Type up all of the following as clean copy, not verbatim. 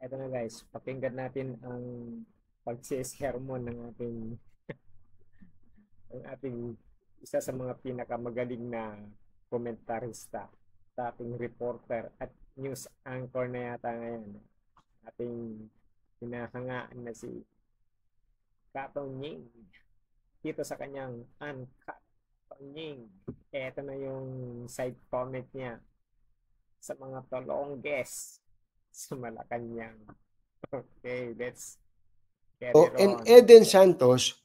Eto na guys, pakinggan natin ang pagsisermon ng ating isa sa mga pinakamagaling na komentarista, sa ating reporter at news anchor na yata ngayon. Ating hinahangaan na si Katong Ying. Dito sa kanyang Uncut Ying. Eto na yung side comment niya sa mga tolongges sa Malacanang. Okay, let's get it And on. Eden Santos,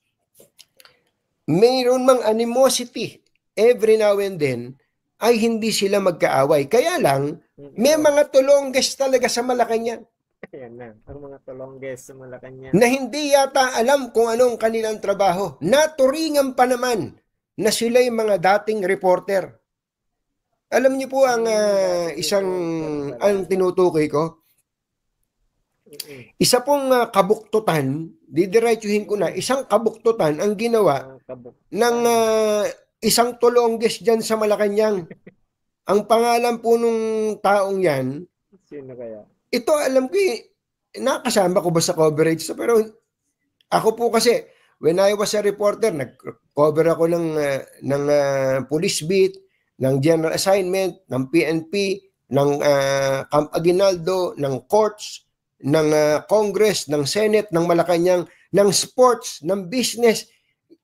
mayroon mang animosity every now and then, ay hindi sila magkaaway. Kaya lang, may mga tulongges talaga sa Malacanang Ayan na, ang mga tolongges sa Malacanang na hindi yata alam kung anong kanilang trabaho. Naturingan pa naman na sila'y mga dating reporter. Alam niyo po ang ang tinutukoy ko? Isa pong kabuktutan, didiretsuhin ko na, isang kabuktutan ang ginawa ng isang tulongges dyan sa Malacanang. Ang pangalan po nung taong yan, sino kaya? Ito alam ko nakasama ko ba sa coverage? Pero ako po kasi, when I was a reporter, nag-cover ako ng police beat, ng general assignment, ng PNP, ng Camp Aguinaldo, ng courts, ng Congress, ng Senate, ng Malacanang, ng sports, ng business.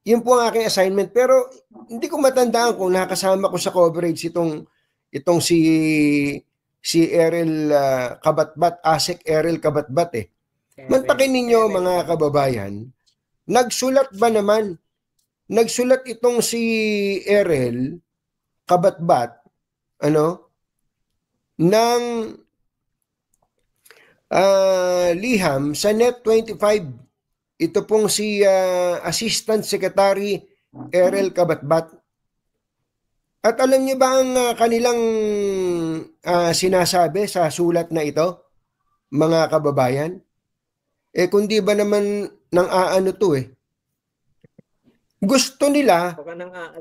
Yun po ang aking assignment. Pero hindi ko matandaan kung nakasama ko sa coverage itong si Errol Kabatbat, Asek Errol Kabatbat eh. Mantakin ninyo mga kababayan, nagsulat ba naman? Nagsulat itong si Errol Kabatbat ng liham sa Net25. Ito pong si Assistant Secretary Errol Kabatbat. At alam niyo ba ang kanilang sinasabi sa sulat na ito, mga kababayan? Kundi ba naman ng aano to eh. Gusto nila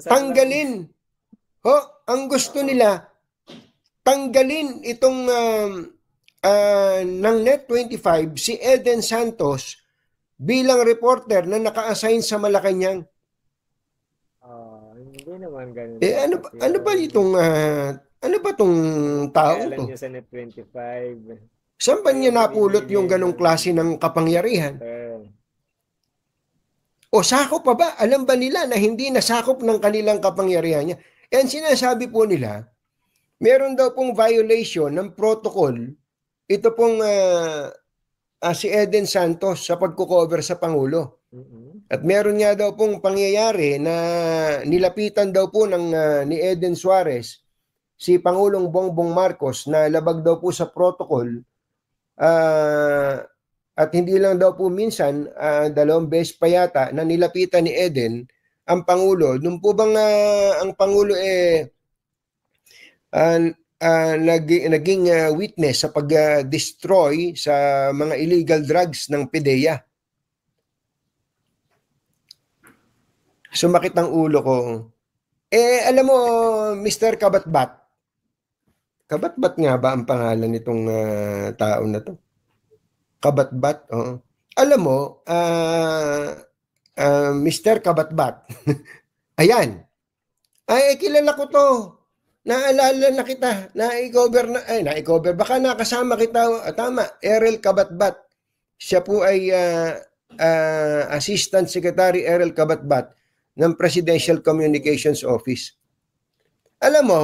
tanggalin. Ang gusto nila tanggalin itong ng Net25 si Eden Santos bilang reporter na naka-assign sa Malacanang. Hindi naman ganun. Ano ba itong tao to? Alam niyo sa Net25. Saan ba niya napulot yung ganong klase ng kapangyarihan? O sakop pa ba? Alam ba nila na hindi nasakop ng kanilang kapangyarihan niya? And sinasabi po nila, meron daw pong violation ng protocol. Ito pong si Eden Santos sa pagkukover sa Pangulo. At meron nga daw pong pangyayari na nilapitan daw po ni Eden Suarez si Pangulong Bongbong Marcos na labag daw po sa protocol at hindi lang daw po minsan, 2 beses pa yata na nilapitan ni Eden ang Pangulo. Nung po bang ang Pangulo naging witness sa pag-destroy sa mga illegal drugs ng PDEA. Sumakit ang ulo ko. Alam mo, Mr. Kabatbat, Kabatbat nga ba ang pangalan nitong tao na to? Kabatbat, oo. Alam mo, Mr. Kabatbat, ayan, kilala ko to. Naalala na kita, na-cover, baka nakasama kita, tama, Errol Kabatbat. Siya po ay Assistant Secretary Errol Kabatbat ng Presidential Communications Office. Alam mo,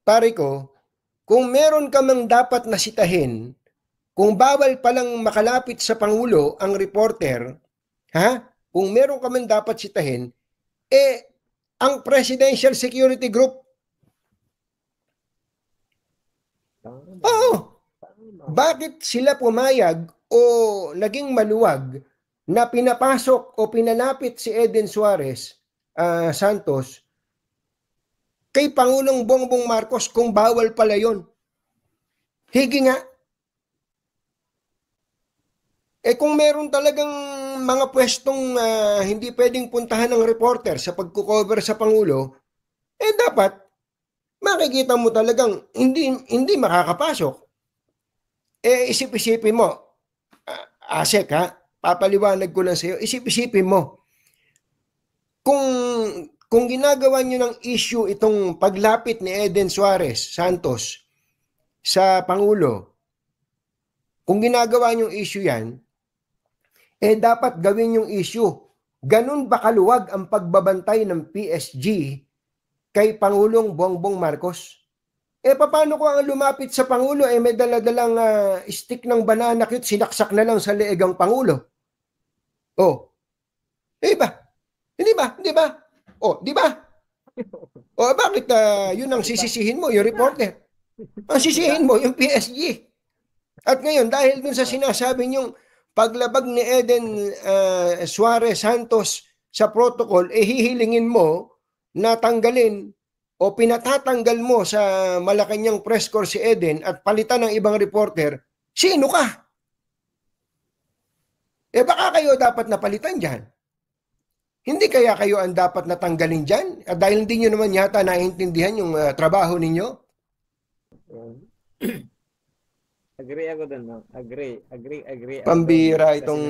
pare ko, kung meron ka mang dapat nasitahin, kung bawal palang makalapit sa Pangulo ang reporter, kung meron ka mang dapat sitahin, ang Presidential Security Group. Bakit sila pumayag o naging maluwag na pinapasok o pinalapit si Eden Suarez Santos kay Pangulong Bongbong Marcos kung bawal pala yun? Higi nga. Kung meron talagang mga pwestong hindi pwedeng puntahan ng reporter sa pagkukover sa Pangulo, dapat makikita mo talagang hindi makakapasok. Isip-isipin mo, Asek ha, papaliwanag ko lang sa'yo, isip-isipin mo, kung ginagawa nyo ng issue itong paglapit ni Eden Suarez Santos sa Pangulo, kung ginagawa nyo issue yan, dapat gawin yung issue. Ganun ba kaluwag ang pagbabantay ng PSG kay Pangulong Bongbong Marcos? Paano ko ang lumapit sa Pangulo, may daladalang stick ng banana cute, sinaksak na lang sa leeg ang Pangulo? Oh, di ba? Hindi ba? Di ba? Oh, di ba? Oh, bakit yun ang sisisihin mo, yung reporter? Ang sisihin mo, yung PSG. At ngayon, dahil dun sa sinasabi niyong paglabag ni Eden Suarez Santos sa protocol, hihilingin mo na tanggalin o pinatatanggal mo sa Malacanang press corps si Eden at palitan ng ibang reporter, sino ka? Baka kayo dapat napalitan dyan. Hindi kaya kayo ang dapat natanggalin dyan? Dahil hindi nyo naman yata naiintindihan yung trabaho ninyo? Agree ako dun, no? Agree. Pambira itong...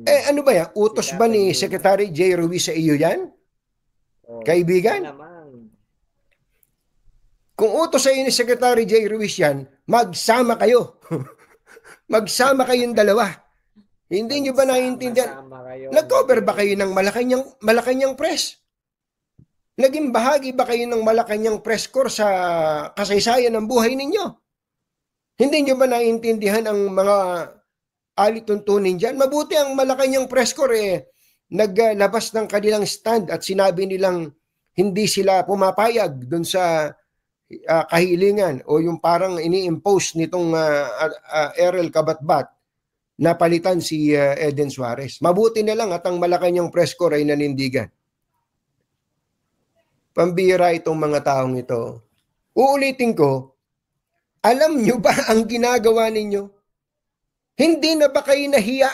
ano ba yan? Utos ba ni Secretary J. Ruiz sa iyo yan? Kaibigan? Kung utos sa iyo ni Secretary J. Ruiz yan, magsama kayo. Magsama kayong dalawa. Hindi nyo ba naiintindihan? Nag-cover ba kayo ng Malacanang Press? Naging bahagi ba kayo ng Malacanang Press Corps sa kasaysayan ng buhay ninyo? Hindi nyo ba naiintindihan ang mga alituntunin dyan? Mabuti ang Malacanang Press Corps naglabas ng kanilang stand at sinabi nilang hindi sila pumapayag dun sa kahilingan o yung parang ini-impose nitong Errol Kabatbat na palitan si Eden Suarez. Mabuti na lang at ang Malacanang Press Corps ay nanindigan. Pambira itong mga taong ito. Uulitin ko, alam nyo ba ang ginagawa ninyo? Hindi na ba kayo nahiya?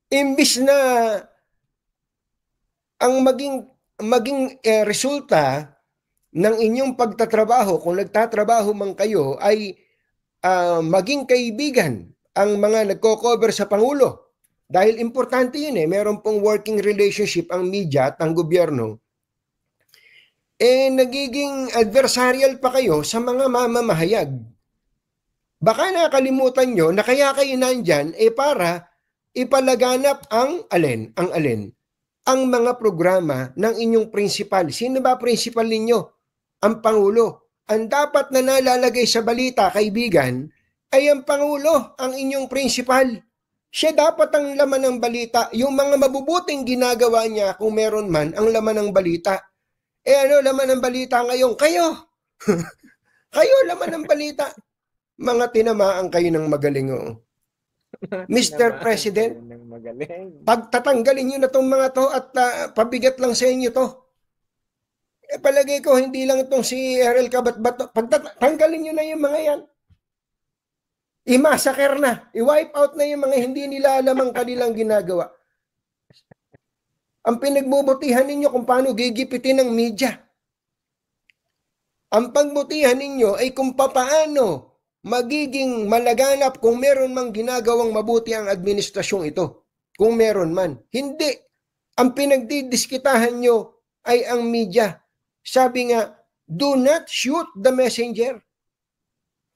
Imbis na ang maging resulta ng inyong pagtatrabaho, kung nagtatrabaho man kayo, ay maging kaibigan ang mga nagko-cover sa Pangulo. Dahil importante yun meron pong working relationship ang media at ang gobyerno. Nagiging adversarial pa kayo sa mga mamamahayag. Baka nakalimutan nyo na kaya kayo nandyan para ipalaganap ang alin? Ang mga programa ng inyong principal. Sino ba principal ninyo? Ang Pangulo. Ang dapat na nalalagay sa balita, kaibigan, ay ang Pangulo, ang inyong principal. Siya dapat ang laman ng balita. Yung mga mabubuting ginagawa niya, kung meron man, ang laman ng balita. Ano laman ng balita ngayon? Kayo! Kayo laman ng balita. Mga tinamaan kayo ng magaling. Mr. President, pagtatanggalin nyo na itong mga to at pabigat lang sa inyo to. Palagay ko, hindi lang itong si Errol Kabatbat. Pagtatanggalin nyo na yung mga yan. I-massacre na. I-wipe out na yung mga hindi nila alam ang kanilang ginagawa. Ang pinagbubutihan ninyo kung paano gigipitin ng media. Ang pagbutihan ninyo ay kung papaano magiging malaganap kung meron mang ginagawang mabuti ang administrasyong ito. Kung meron man. Hindi. Ang pinagdidiskitahan nyo ay ang media. Sabi nga, do not shoot the messenger.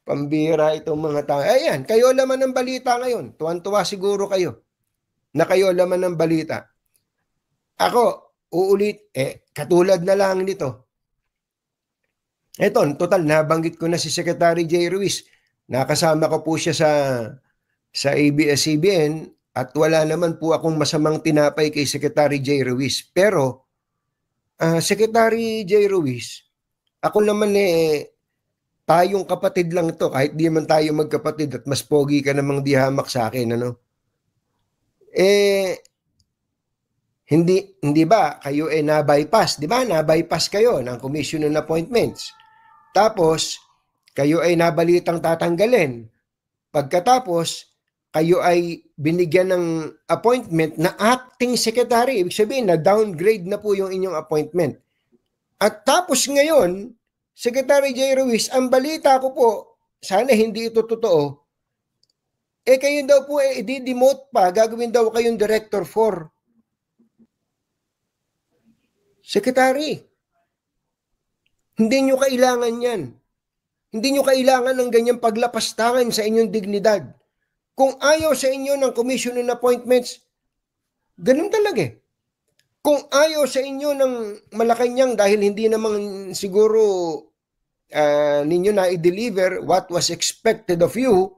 Pambira itong mga tao. Ayan, kayo laman ng balita ngayon. Tuwan-tuwa siguro kayo na kayo laman ng balita. Ako, uulit, katulad na lang nito. Eto, total, nabanggit ko na si Secretary J. Ruiz. Nakasama ko po siya sa ABS-CBN at wala naman po akong masamang tinapay kay Secretary J. Ruiz. Pero, Secretary J. Ruiz, ako naman tayong kapatid lang to, kahit di man tayo magkapatid at mas pogi ka namang di hamak sa akin, ano? Hindi ba kayo na-bypass, di ba? Na-bypass kayo ng Commission on Appointments. Tapos, kayo ay nabalitang tatanggalin. Pagkatapos, kayo ay binigyan ng appointment na acting secretary. Ibig sabihin, na-downgrade na po yung inyong appointment. At tapos ngayon, Secretary J. Ruiz, ang balita ko po, sana hindi ito totoo, kayo daw po i-demote pa, gagawin daw kayong Director 4. Secretary, hindi nyo kailangan yan. Hindi nyo kailangan ng ganyang paglapastangan sa inyong dignidad. Kung ayaw sa inyo ng Commission on Appointments, ganun talaga eh. Kung ayaw sa inyo ng Malacanang dahil hindi naman siguro ninyo na i-deliver what was expected of you,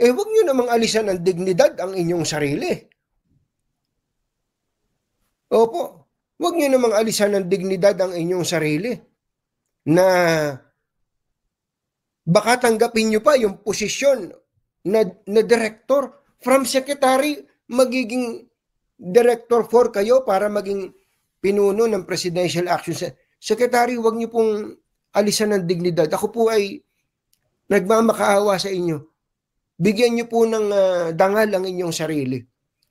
huwag nyo namang alisan ng dignidad ang inyong sarili. Opo, huwag nyo namang alisan ng dignidad ang inyong sarili na baka tanggapin nyo pa yung posisyon na director. From secretary, magiging director 4 kayo para maging pinuno ng Presidential Action. Secretary, huwag nyo pong alisan ng dignidad. Ako po ay nagmamakaawa sa inyo. Bigyan nyo po ng dangal ang inyong sarili.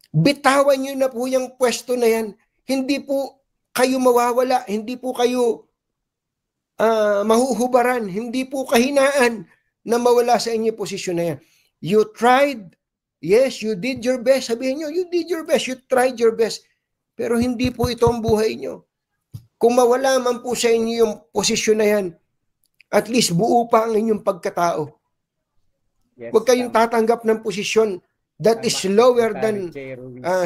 Bitawan nyo na po yung pwesto na yan. Hindi po kayo mawawala. Hindi po kayo mahuhubaran. Hindi po kahinaan na mawala sa inyong posisyon na yan. You tried. Yes, you did your best. Sabihin nyo, you did your best. You tried your best. Pero hindi po ito ang buhay nyo. Kung mawala man po sa inyo yung posisyon na yan, at least buo pa ang inyong pagkatao. Yes, huwag kayong tatanggap ng posisyon that is lower than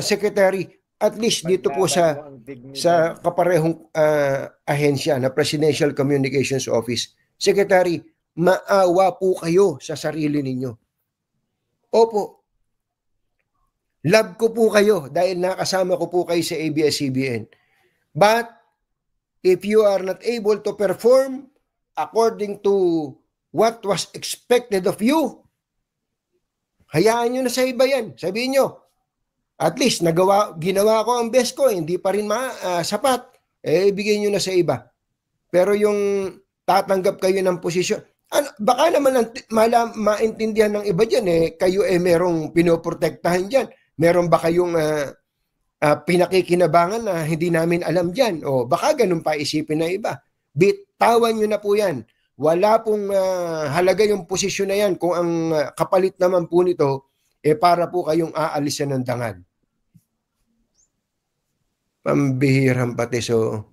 secretary. At least dito po sa kaparehong ahensya na Presidential Communications Office. Secretary, maawa po kayo sa sarili ninyo. Opo. Love ko po kayo dahil nakasama ko po kayo sa ABS-CBN. But if you are not able to perform according to what was expected of you, hayaan nyo na sa iba yan. Sabihin nyo, at least ginawa ko ang best ko, hindi pa rin sapat, ibigay nyo na sa iba. Pero yung tatanggap kayo ng posisyon, baka naman maintindihan ng iba dyan, kayo merong pinoprotektahan dyan. Meron ba kayong pinakikinabangan na hindi namin alam dyan? O baka ganun pa isipin ng iba. Bitawan nyo na po yan. Wala pong halaga yung posisyon na yan kung ang kapalit naman po nito para po kayong aalisan ng dangal. Pambihirang pati. So